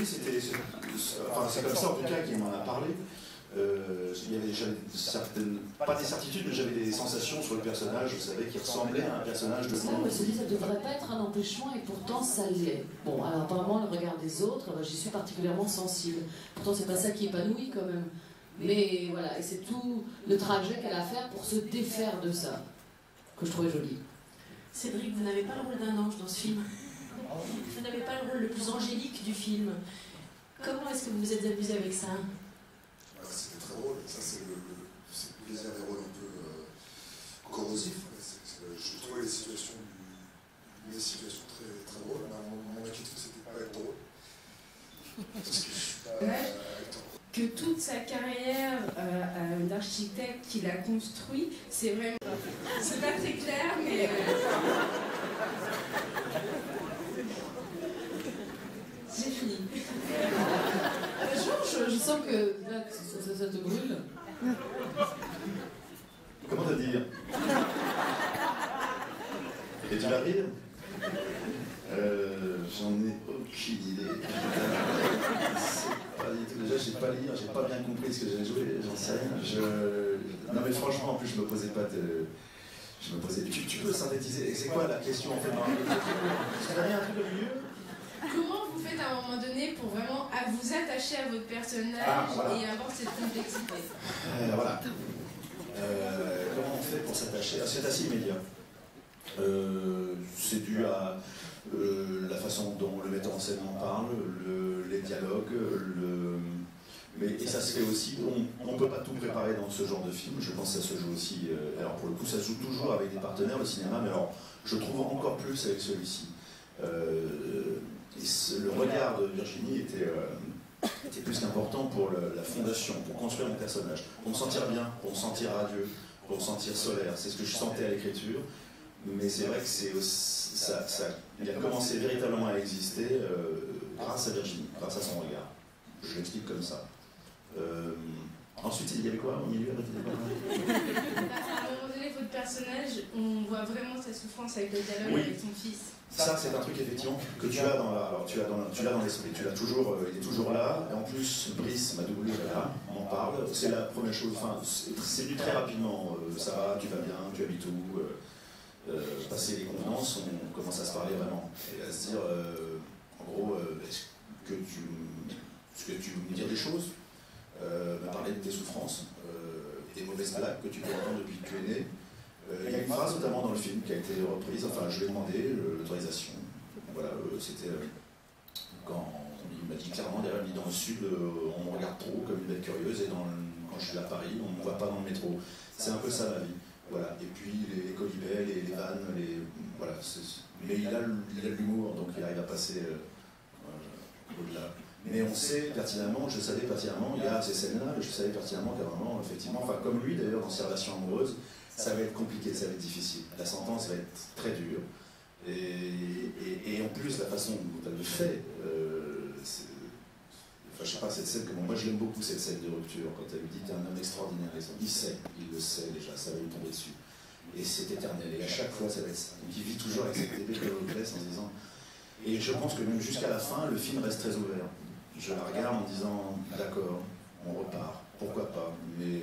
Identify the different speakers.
Speaker 1: c'était... Enfin, c'est comme ça, en tout cas, qu'il m'en a parlé. J'avais certaines, pas des certitudes, mais j'avais des sensations sur le personnage. Je savais qu'il ressemblait à un personnage de
Speaker 2: ça, on se dit ça ne devrait pas être un empêchement et pourtant ça l'est. Bon, alors apparemment le regard des autres, j'y suis particulièrement sensible. Pourtant c'est pas ça qui épanouit quand même. Mais voilà, et c'est tout le trajet qu'elle a à faire pour se défaire de ça, que je trouvais joli.
Speaker 3: Cédric, vous n'avez pas le rôle d'un ange dans ce film. Vous n'avez pas le rôle le plus angélique du film. Comment est-ce que vous vous êtes amusé avec ça?
Speaker 4: C'était très drôle, ça c'est le plaisir des rôles un peu corrosifs. Je trouvais les situations très, très drôles. Mon inquiétude c'était pas être drôle. Parce que je suis pas acteur.
Speaker 5: Que toute sa carrière d'architecte qu'il a construit, c'est vraiment... C'est pas très clair, mais... J'ai fini.
Speaker 2: Je sens que là, ça te brûle.
Speaker 1: Comment te dire? Et tu vas rire? J'en ai aucune idée. Pas du tout. Déjà, je sais pas lire, j'ai pas bien compris ce que j'ai joué, j'en sais rien. Non mais franchement, en plus, je me posais pas de... Tu peux synthétiser? C'est quoi la question en fait? Est-ce que t'as mis un truc au milieu?
Speaker 5: Comment vous faites à un moment donné pour vraiment vous attacher à votre personnage
Speaker 1: voilà.
Speaker 5: et avoir cette complexité?
Speaker 1: Voilà. Comment on fait pour s'attacher? C'est assez immédiat. C'est dû à la façon dont le metteur en scène en parle, les dialogues, et ça se fait aussi. On ne peut pas tout préparer dans ce genre de film. Je pense que ça se joue aussi. Alors pour le coup, ça se joue toujours avec des partenaires, le cinéma, mais alors je trouve encore plus avec celui-ci. Le regard de Virginie était plus qu'important pour la fondation, pour construire mon personnage, pour me sentir bien, pour me sentir radieux, pour me sentir solaire. C'est ce que je sentais à l'écriture, mais c'est vrai que il a commencé véritablement à exister grâce à Virginie, grâce à son regard. Je l'explique comme ça. Ensuite, il y avait quoi au milieu?
Speaker 5: À un moment donné, votre personnage, on voit vraiment sa souffrance avec le dialogue avec son fils.
Speaker 1: Ça, c'est un truc effectivement que tu as dans l'esprit. Tu l'as toujours, il est toujours là. Et en plus, Brice, ma doublure, est là. On en parle. C'est la première chose. Enfin, c'est venu très rapidement. Ça va, tu vas bien, tu habites où? Passer les convenances, on commence à se parler vraiment et à se dire, en gros, est-ce que tu veux me dire des choses? Me parler de tes souffrances, des mauvaises blagues que tu peux entendre depuis que tu es né. Il y a une phrase notamment dans le film qui a été reprise, enfin je lui ai demandé l'autorisation. Voilà, c'était quand il m'a dit clairement, derrière, il dit dans le sud, on me regarde trop comme une bête curieuse, et quand je suis à Paris, on ne me voit pas dans le métro. C'est un peu ça ma vie. Voilà. Et puis les colibets, les vannes, voilà. Mais il a de l'humour, donc il arrive à passer au-delà. Mais on sait pertinemment, je savais pertinemment, il y a ces scènes-là, je savais pertinemment qu'à vraiment, effectivement, enfin comme lui d'ailleurs dans ses relations amoureuses, ça va être compliqué, ça va être difficile. La sentence va être très dure. Et en plus, la façon dont elle le fait, enfin, je sais pas, cette scène, moi je l'aime beaucoup cette scène de rupture, quand elle lui dit t'es un homme extraordinaire, il le sait déjà, ça va lui tomber dessus. Et c'est éternel, et à chaque fois ça va être ça. Donc il vit toujours avec cette épée de noblesse en se disant. Et je pense que même jusqu'à la fin, le film reste très ouvert. Je la regarde en disant d'accord, on repart, pourquoi pas, mais